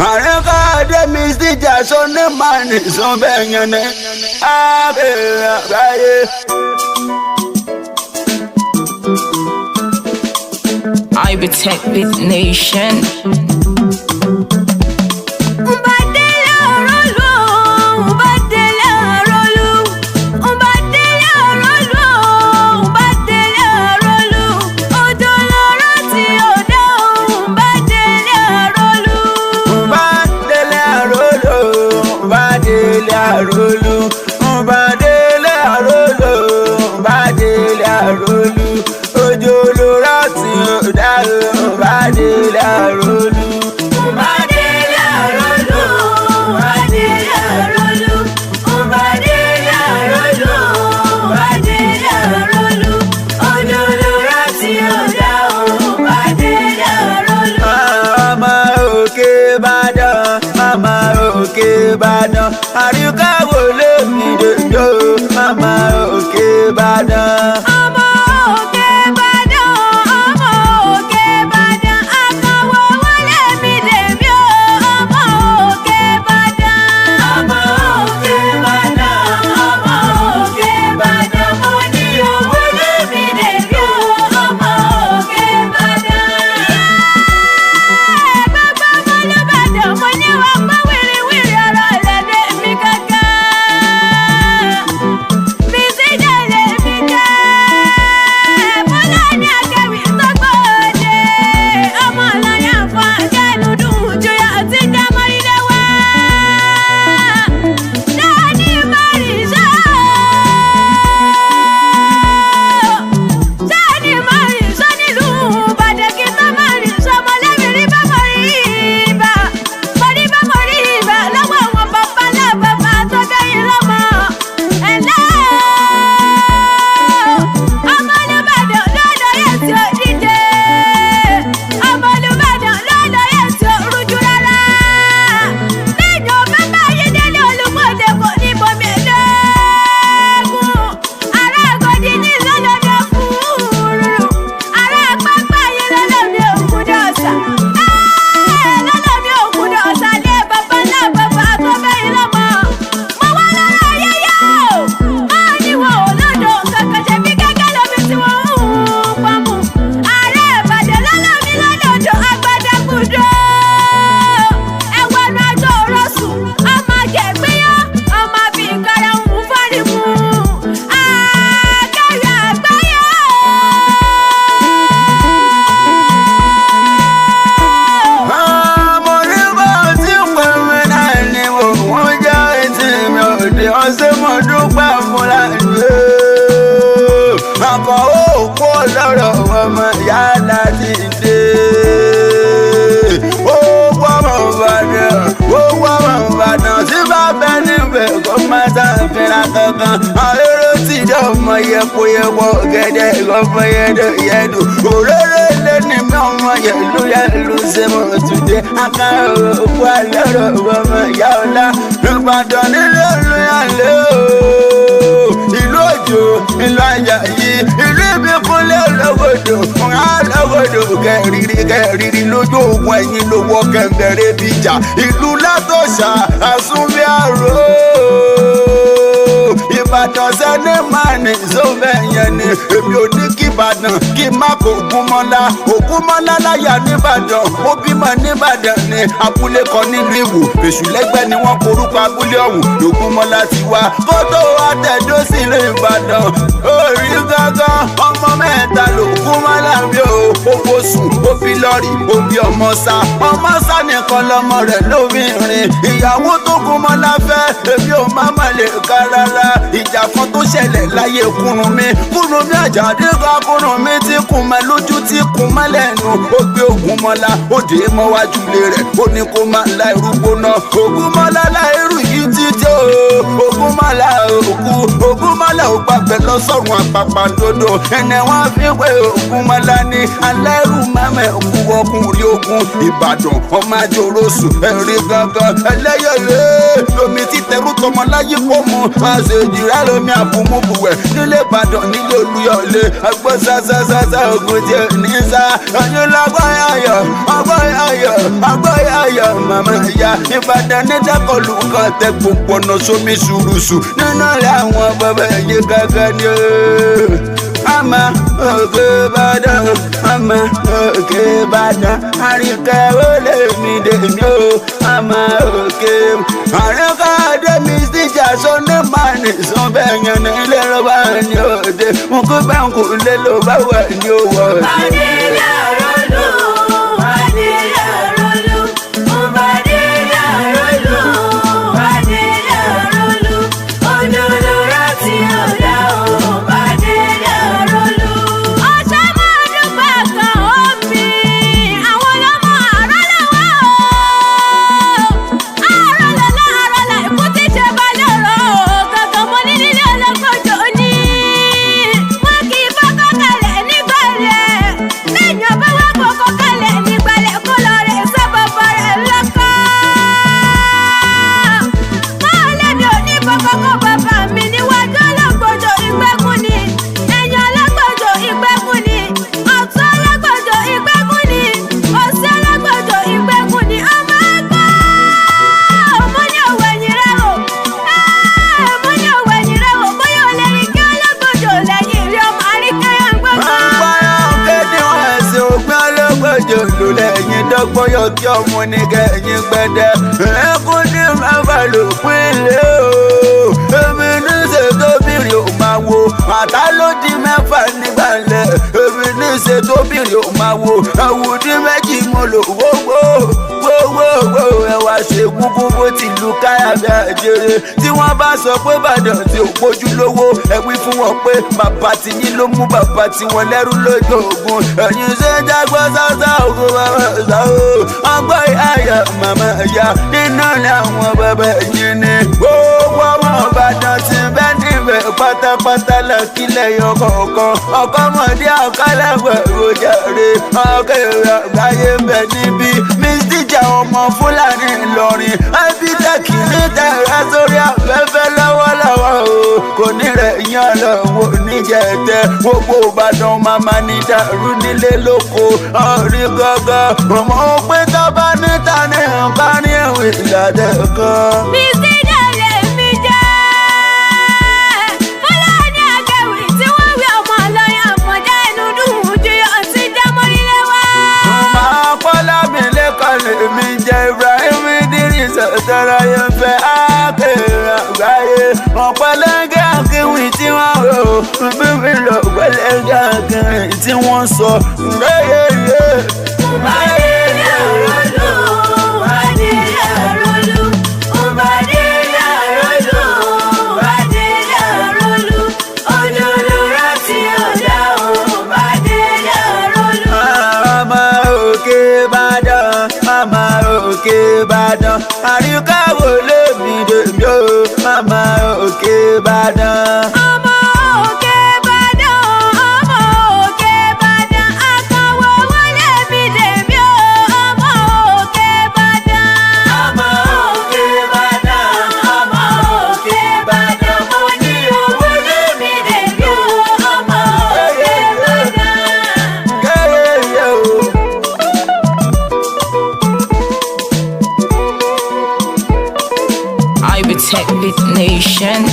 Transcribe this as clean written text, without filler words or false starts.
àríkà dẹ́mi síjà sọ́ni màní sọ́bẹ̀ yẹn ní abẹ́rẹ́ àgbáyé. Ibitech Beat Nation. Ojo ló rántí ọ̀daràn Bádélé Àrólú. Bádélé Àrólú, Bádélé Àrólú, Bádélé Àrólú, Bádélé Àrólú. Ojo ló rántí ọ̀daràn Bádélé Àrólú. Ọmọ Òkè Ìbàdàn, ọmọ Òkè Ìbàdàn, àríkà wo lè mi dòdò, ọmọ Òkè Ìbàdàn. Àkọ́ òkú ọlọ́rọ̀ ọmọ ìyá láti dé. Ó wọ́mọ̀ Ìbàdàn, ó wọ́mọ̀ Ìbàdàn tí bá bẹ níbẹ̀ kó má ṣàfihàn kankan. Àrérò tí jẹ́ ọmọ yẹpọyẹpọ gẹ́gẹ́ ọmọ yẹdùn. Òróró ilé ní mi ọmọ yẹlú ṣe mọ̀ tùdé. Àkàrà òkú ọlọ́rọ̀ ọmọ ìyá ọlá. Ìbàdàn nílé olóyàlé ooo. Ìlú Òjò, ìlú Àjàyí, ìlú Ìbíkúnlé lọ́wọ́dọ̀, lọ́wọ́dọ̀ kẹrìírí lójú ògùn ẹ̀yìn lówó kẹ̀mbẹ̀rẹ̀ bíjà. Ìlú Látòṣà, Àsúnbí Àrò. Ìbàdàn sẹ́ni máa ní ìsọ́bẹ̀ yẹn ni èmi ò ní kí Ìbàdàn kí má kó Ògúnmọ́lá. Ògúnmọ́lá láyà nìbàdàn, ó bímọ nìbàdàn ni abúlé kan nílùú Ìwò. Èṣù lẹ́gbẹ́ ni wọ́n korúkọ abúlé ọ̀hún Ògúnmọ́lá ti wá. Kótó àtẹ̀dó sílé Ìbàdàn orí gángan ọmọ mẹ́ta l'Ògúnmọ́lá mi ò. Owó sùn ó fi lọ́ọ̀rì ó bí ọmọ sá nìkan lọmọ rẹ̀ lóbìnrin. Ìyàwó tó Ògúnmọ́lá fẹ́ èmi ò má má lè ká rárá. Ìjà kan tó ṣẹlẹ̀ láyé Kúrúnmí Àjàdí kan Kúrúnmí tí kùn mọ́ lójú tí kùn mọ́ lẹ́nu. Ó gbé Ògúnmọ́lá ó dé mọ́wájú lé rẹ̀ ó ní kó má la irú gbóná. Ògúnmọ́lá la irú yìí títí o. Ògúnmọ́lá òkú Ògúnmọ́lá ò gbàgbẹ́ lọ sọ́run àpàpàǹdodo. Ẹnẹ wọn fi pé Ògúnmọ́lá ní alẹ́rù mẹ́mẹ́ òkú ọkùnrin ogun. Ìbàdàn ọmọ àjòròsù ẹ̀rí gangan ẹlẹ́yẹlé lomi títẹrú tọmọ láyé kó mu. Àṣejì rẹ lomi àbúmúbuwẹ̀ nílé Ìbàdàn nílé Olúyọ̀lé. Ẹgbẹ́ sásásásá ogun jẹ ní sá. Ẹyin lọ́gbọ́n ayọ̀ màmá ìyá Ìbàdàn ní dákọ̀lù kan tẹ gbogbo ọ̀nà sómi ṣùrùṣù nínú rẹ̀ àwọn bàbá ẹ̀yìn gángan ni ó. Àmà òkè Ìbàdàn, àmà òkè Ìbàdàn, àríkẹ́ ó lè mi dèmi ó. Àmà òkè àríkẹ́ dèmi síjà sọ́ni máa ní sọ́bẹ̀ yẹn ní ilé rọ́bà ní òde. Mo kó bẹ́ǹkù lé ló bá wà ní òwò. Adélé àrólù, Adélé àrólù, Adélé àrólù, Adélé àrólù, òdòdó rántí ọ̀dà o, Adélé àrólù. Ọ̀sẹ̀ máa dúpẹ́ kan omi, àwọn ọlọ́mọ àrólọ́wọ́ o. Àrólọ́lá àrólà ikú ti ṣe balẹ̀ rọ̀ o, gàgàn mo ní nílé ọlọ́gbọ́jọ́ ní. Wọ́n kì í fọ́kọ́ kalẹ̀ nígbàlẹ̀, lẹ́yìn ọba wá fọ́kọ́ kalẹ̀ nígbàlẹ̀ kó lọ rẹ̀ sábàbà rẹ̀ lọ́kọ́. Máa lẹ́mi ò ní fọ́kọ́ kó bàbá mi níwájú ọlọ́gbọ́jọ́ ìgbẹ́kùn ni, ẹ̀yìn ọlọ́gbọ́jọ́ ìgbẹ́kùn ni, ọ̀tún ọlọ́gbọ́jọ́ ìgbẹ́kùn ni, òsì ọlọ́gbọ́jọ́ ìgbẹ́kùn ni. Ọmọ ẹgbẹ́ mo ní òwe ẹ̀yìn rẹ̀ o, mo ní òwe ẹ̀yìn rẹ̀ o, bóyá o lè rí kí ọlọ́gbọ́jọ́ lẹ́yìn rí ọmọ àríkẹ́yà ń gbọ́dọ̀. Àpárá kéde wọn ẹ̀sìn ògbìn ọlọ́gbọ́jọ́ lò lẹ́yìn dọ́gbọ́yọ̀ kí ọmọ ní kẹ́yìn gbẹ́dẹ́. Ẹkún ní mẹ́fà ló pín lé o. Èmi ní ṣètòbìrì ò máa wo. Àtá ló di mẹ́fà nígbàlẹ̀. Èmi ní ṣètòbìrì ò máa wo. Àwùdí méjì mo lò wógbó. Wówówó ẹ wá ṣe kúkú bó ti lu káyà bí àjèrè. Tí wọ́n bá sọ pé Ìbàdàn tí ò pójú lówó, ẹ wí fún wọn pé bàbá ti yín ló mú bàbá tí wọn lẹ́rú lójú ogun. Ẹ̀yin ṣe ń jágbọ́ sáṣá ògùn bàbá ṣá o. Ọgbọ́n ìyá màmá ìyá nínú ní àwọn bàbá yín ni. Gbogbo ọmọ Ìbàdàn ti bẹ́ níbẹ̀ pátápátá lọ́kílẹ̀ yọ kọ̀ọ̀kan. Ọkọ̀mọdé àkàlẹ̀wẹ̀ rojàre. Ọkẹ́ àgbáyé ń bẹ níbí. Mísíjà ọmọ Fúlàní Ìlọrin. Ábítẹ́kì ní tẹ̀rẹ́ sórí afẹ́fẹ́ lọ́wọ́lọ́wọ́ o. Kò ní rẹ̀ yan lọ́wọ́ níjẹ̀tẹ̀. Gbogbo Ìbàdàn màmá ní dàrú nílé lóko. Ọ̀rí gọ́gọ́ ọmọ òpin tó bá níta ní nǹkan ní ìwé ìlàdẹ̀ kan. Mísíjà lè mi jẹ́ Fúlàní akẹ́wì tí wọ́n wí ọmọ ọlọ́yà àmọ̀já ẹnu dùn ju ọtí jámọ́ ilé wa. Máa pọ́lá mi lẹ́kọ̀ọ́ lèmi jẹ́ Ibrahim Idris ọ̀tọ̀rọ̀ yẹn fẹ́ ákèrè àgbáyé. Ọ̀pọ̀lẹ́gẹ́ akéwì tí wọ́n rò bíbí lọ pẹ̀lẹ́gẹ́ akéwì tí wọ́n sọ. Adélé àrólù, Adélé àrólù, Adélé àrólù, Adélé àrólù, òdòdó rántí ọ̀dà o, Adélé àrólù. Àmà òkè Ìbàdàn, àmà òkè Ìbàdàn, àríkà wo lè mi dèmi o. Àmà òkè Ìbàdàn. Ọmọ òkè Ìbàdàn, ọmọ òkè Ìbàdàn, àkànwò wọlé mi dèbí o. Ọmọ òkè Ìbàdàn. Ọmọ òkè Ìbàdàn, ọmọ òkè Ìbàdàn, mo ní owó lé mi dèbí o. Ọmọ òkè Ìbàdàn. Kẹ́yẹ̀yẹ̀ o. I protect Big Nation.